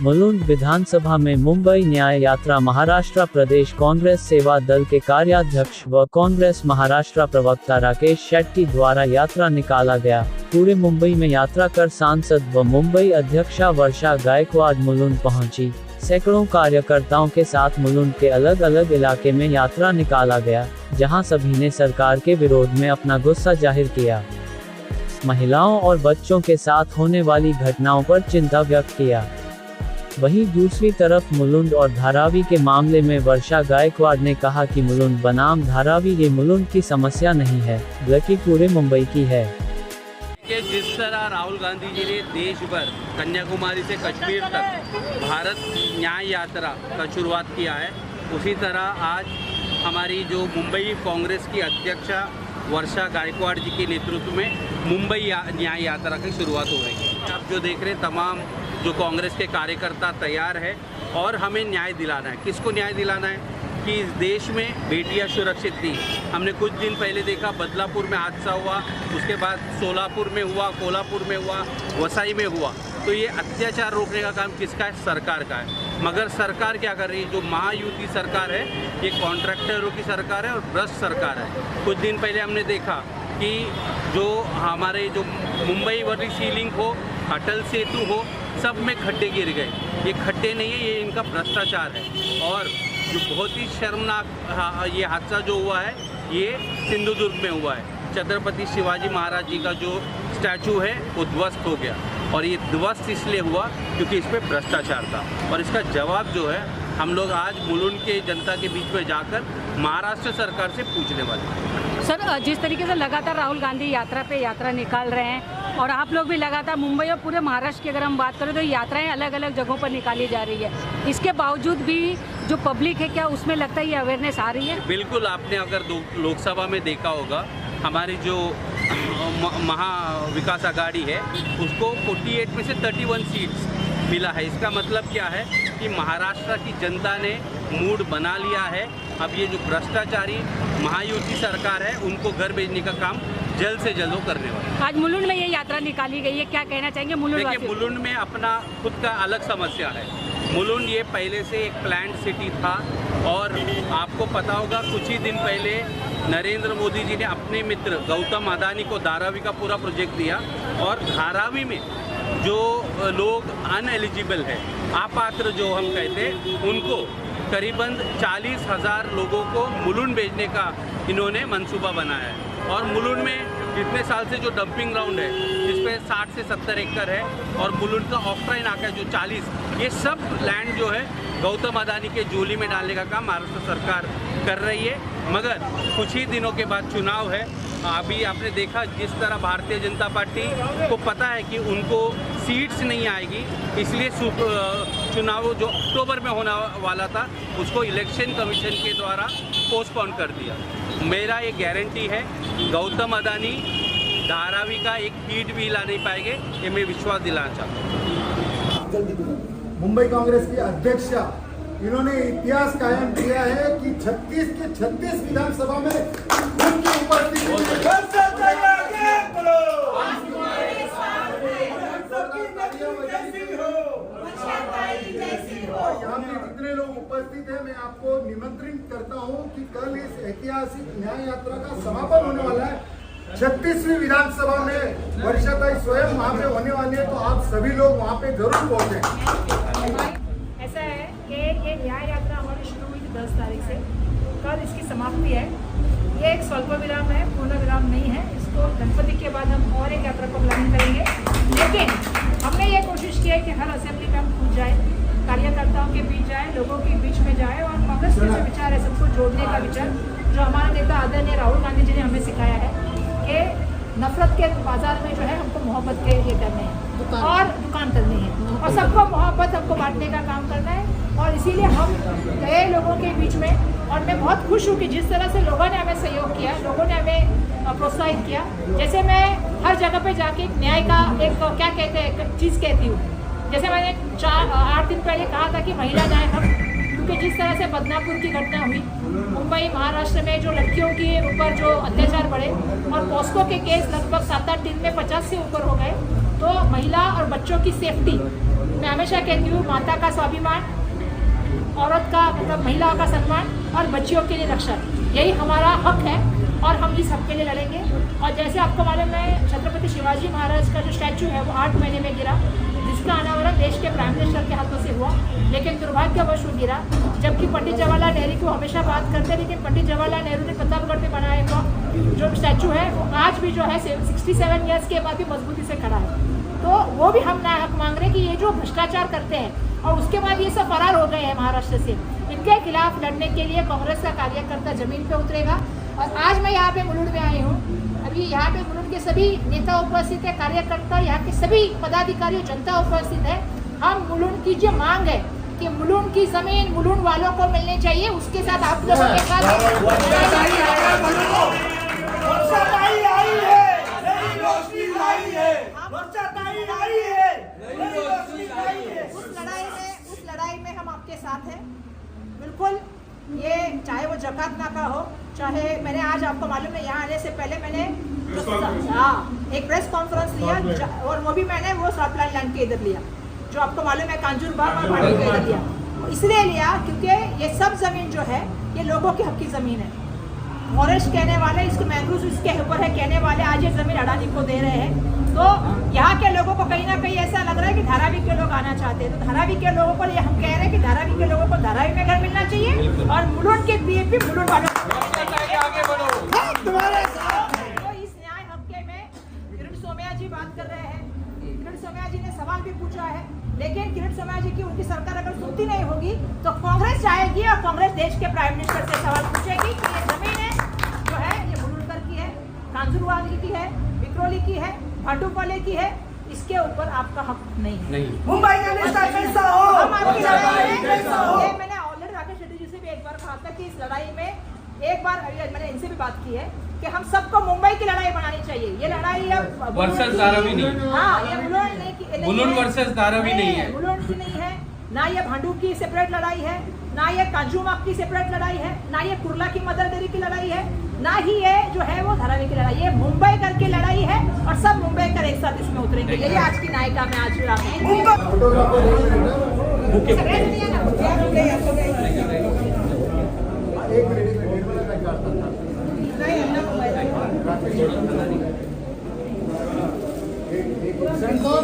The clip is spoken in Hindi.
मुलुंड विधानसभा में मुंबई न्याय यात्रा महाराष्ट्र प्रदेश कांग्रेस सेवा दल के कार्याध्यक्ष व कांग्रेस महाराष्ट्र प्रवक्ता राकेश शेट्टी द्वारा यात्रा निकाला गया। पूरे मुंबई में यात्रा कर सांसद व मुंबई अध्यक्षा वर्षा गायकवाड मुलुंड पहुंची। सैकड़ों कार्यकर्ताओं के साथ मुलुंड के अलग अलग इलाके में यात्रा निकाला गया, जहां सभी ने सरकार के विरोध में अपना गुस्सा जाहिर किया। महिलाओं और बच्चों के साथ होने वाली घटनाओं पर चिंता व्यक्त किया। वहीं दूसरी तरफ मुलुंड और धारावी के मामले में वर्षा गायकवाड ने कहा कि मुलुंड बनाम धारावी ये मुलुंड की समस्या नहीं है, बल्कि पूरे मुंबई की है। जिस तरह राहुल गांधी जी ने देश भर कन्याकुमारी से कश्मीर तक भारत न्याय यात्रा का शुरुआत किया है, उसी तरह आज हमारी जो मुंबई कांग्रेस की अध्यक्षा वर्षा गायकवाड जी के नेतृत्व में मुंबई न्याय यात्रा की शुरुआत हो रही है। आप जो देख रहे हैं तमाम जो कांग्रेस के कार्यकर्ता तैयार है और हमें न्याय दिलाना है। किसको न्याय दिलाना है कि इस देश में बेटियां सुरक्षित थी। हमने कुछ दिन पहले देखा बदलापुर में हादसा हुआ, उसके बाद सोलापुर में हुआ, कोल्हापुर में हुआ, वसई में हुआ। तो ये अत्याचार रोकने का काम किसका है? सरकार का है। मगर सरकार क्या कर रही है? जो महायुति सरकार है ये कॉन्ट्रैक्टरों की सरकार है और भ्रष्ट सरकार है। कुछ दिन पहले हमने देखा कि जो हमारे जो मुंबई वाली सीलिंग हो, अटल सेतु हो, सब में खड्डे गिर गए। ये खड्डे नहीं है, ये इनका भ्रष्टाचार है। और जो बहुत ही शर्मनाक ये हादसा जो हुआ है ये सिंधुदुर्ग में हुआ है। छत्रपति शिवाजी महाराज जी का जो स्टैचू है वो ध्वस्त हो गया, और ये ध्वस्त इसलिए हुआ क्योंकि इस पर भ्रष्टाचार था। और इसका जवाब जो है हम लोग आज मुलुंड के जनता के बीच में जाकर महाराष्ट्र सरकार से पूछने वाले हैं। सर, जिस तरीके से लगातार राहुल गांधी यात्रा निकाल रहे हैं और आप लोग भी लगातार मुंबई और पूरे महाराष्ट्र की अगर हम बात करें तो यात्राएं अलग अलग जगहों पर निकाली जा रही है, इसके बावजूद भी जो पब्लिक है क्या उसमें लगता है ये अवेयरनेस आ रही है? बिल्कुल, आपने अगर लोकसभा में देखा होगा हमारी जो महाविकास आघाड़ी है उसको 48 में से 31 सीट्स मिला है। इसका मतलब क्या है कि महाराष्ट्र की जनता ने मूड बना लिया है। अब ये जो भ्रष्टाचारी महायुति सरकार है उनको घर भेजने का काम जल्द से जल्द वो करने वाले। आज मुलुंड में ये यात्रा निकाली गई है, क्या कहना चाहेंगे मुलुंड वासी? देखिए, मुलुंड में अपना खुद का अलग समस्या है। मुलुंड ये पहले से एक प्लान्ड सिटी था, और आपको पता होगा कुछ ही दिन पहले नरेंद्र मोदी जी ने अपने मित्र गौतम अदानी को धारावी का पूरा प्रोजेक्ट दिया, और धारावी में जो लोग अनएलिजिबल है, अपात्र जो हम कहते हैं, उनको करीबन 40,000 लोगों को मुलुंड भेजने का इन्होंने मंसूबा बनाया है। और मुलुंड में इतने साल से जो डंपिंग ग्राउंड है जिसपे 60 से 70 एकड़ है, और मुलुंड का ऑफ-ट्राइन आका जो 40, ये सब लैंड जो है गौतम अदानी के झोली में डालने का काम महाराष्ट्र सरकार कर रही है। मगर कुछ ही दिनों के बाद चुनाव है। अभी आपने देखा जिस तरह भारतीय जनता पार्टी को पता है कि उनको सीट्स नहीं आएगी, इसलिए चुनाव जो अक्टूबर में होने वाला था उसको इलेक्शन कमीशन के द्वारा पोस्टपोन कर दिया। मेरा ये गारंटी है गौतम अदानी धारावी का एक फीट भी ला नहीं पाएंगे, ये मैं विश्वास दिलाना चाहता हूँ। मुंबई कांग्रेस के अध्यक्ष इन्होंने इतिहास कायम किया है कि 36 के 36 विधानसभा में उनकी उपस्थिति यहाँ पे जितने लोग उपस्थित हैं, मैं आपको निमंत्रित करता हूँ कि कल इस ऐतिहासिक न्याय यात्रा का समापन होने वाला है। 36वीं विधानसभा में वर्षाताई स्वयं वहाँ पे होने वाली है, तो आप सभी लोग वहाँ पे जरूर पहुँचे। ऐसा है कि ये न्याय यात्रा हमारी शुरू हुई थी 10 तारीख से, कल इसकी समाप्ति है। ये एक स्वल्प विराम है, पूर्ण विराम नहीं है। इसको गणपति के बाद हम और एक यात्रा को प्लानिंग करेंगे, लेकिन हमने ये कोशिश की है कि हर असेंबली में हम पूछ जाए, कार्यकर्ताओं के बीच जाए, लोगों के बीच में जाए, और कांग्रेस के जो विचार है सबको जोड़ने का विचार जो हमारे नेता आदरणीय राहुल गांधी जी ने हमें सिखाया है कि नफरत के बाजार में जो है हमको मोहब्बत के ये करने हैं और दुकान करनी है, और सबको मोहब्बत हमको बांटने का काम करना है। और इसीलिए हम गए लोगों के बीच में, और मैं बहुत खुश हूँ कि जिस तरह से लोगों ने हमें सहयोग किया, लोगों ने हमें प्रोत्साहित किया। जैसे मैं हर जगह पे जाके न्याय का एक क्या कहते हैं एक चीज़ कहती हूँ। जैसे मैंने 8 दिन पहले कहा था कि महिला न्याय हक, क्योंकि जिस तरह से बदनापुर की घटना हुई, मुंबई महाराष्ट्र में जो लड़कियों के ऊपर जो अत्याचार बढ़े, और पॉस्को के केस लगभग 7-8 दिन में 50 से ऊपर हो गए, तो महिला और बच्चों की सेफ्टी मैं हमेशा कहती हूँ माता का स्वाभिमान, औरत का मतलब महिलाओं का सम्मान और बच्चियों के लिए रक्षा, यही हमारा हक है और हम इस हक के लिए लड़ेंगे। और जैसे आपको मालूम है छत्रपति शिवाजी महाराज का जो स्टैचू है वो 8 महीने में गिरा, जिसका अनावरण देश के प्राइम मिनिस्टर के हाथों से हुआ, लेकिन दुर्भाग्यवश वो गिरा। जबकि पंडित जवाहरलाल नेहरू को हमेशा बात करते हैं, लेकिन पंडित जवाहरलाल नेहरू ने प्रतापगढ़ में बनाया हुआ जो स्टैचू है वो आज भी जो है 67 ईयर्स के बाद भी मजबूती से खड़ा है। तो वो भी हम न्याय हक मांग रहे हैं कि ये जो भ्रष्टाचार करते हैं और उसके बाद ये सब फरार हो गए हैं महाराष्ट्र से, इनके खिलाफ लड़ने के लिए कांग्रेस का कार्यकर्ता जमीन पे उतरेगा। और आज मैं यहाँ पे मुलुंड में आई हूँ, अभी यहाँ पे मुलुंड के सभी नेता उपस्थित है, कार्यकर्ता, यहाँ के सभी पदाधिकारी, जनता उपस्थित है। हम मुलुंड की जो मांग है कि मुलुंड की जमीन मुलुंड वालों को मिलनी चाहिए, उसके साथ आप लोगों के उस लड़ाई में हम आपके साथ हैं बिल्कुल। ये चाहे वो जकात नाका हो, चाहे मैंने आज आपको मालूम है यहाँ आने से पहले मैंने एक प्रेस कॉन्फ्रेंस लिया और वो भी मैंने वो साउथ लैंड के इधर लिया, जो आपको मालूम है कांजूर बाग और भाटी के इधर लिया। इसलिए लिया क्योंकि ये सब जमीन जो है ये लोगों की हक की जमीन है। फॉरेस्ट कहने वाले, इसके मैंग्रोव इसके ऊपर है कहने वाले, आज ये जमीन अडानी को दे रहे हैं। तो यहाँ के लोगों को कहीं ना कहीं ऐसा लग रहा है कि धारावी के लोग आना चाहते हैं, तो धारावी के लोगों को ये हम कह रहे हैं कि धारावी के लोगों को धारावी में घर मिलना चाहिए और मुलुंड के बीएपी मुलुंड वालों को तो इस न्याय हक में किरण सोमैया जी बात कर रहे हैं। किरण सोमैया जी ने सवाल भी पूछा है, लेकिन किरण सोमैया जी की उनकी सरकार अगर सुनती नहीं होगी तो कांग्रेस जाएगी और कांग्रेस देश के प्राइम मिनिस्टर से सवाल पूछेगी कि ये जमीन है जो है ये मुलुंडकर की है, कांजूरवाली की है, विक्रोली की है, भाटुपाले की है, इसके ऊपर आपका हक नहीं है। मुंबई का नेता कैसा हो, हम आपकी लड़ाई में कैसा हो? ये मैंने ऑलरेडी राकेश रेड्डी जी से भी एक बार कहा था कि इस लड़ाई में एक बार मैंने इनसे भी बात की है कि हम सबको मुंबई की लड़ाई बनानी चाहिए। ये लड़ाई अब वर्सेस धारावी नहीं, हाँ ये मुलुंड वर्सेस धारावी नहीं है, मुलुंड की नहीं है, ना ये भांडू की सेपरेट लड़ाई है, ना ये कांजूमाक की सेपरेट लड़ाई है, ना ये कुर्ला की मदर डेयरी की लड़ाई है, ना ही ये जो है वो धारावी की लड़ाई है। मुंबई कर की लड़ाई है और सब मुंबई कर एक साथ इसमें उतरेंगे। यही आज की नायिका में आज संतोष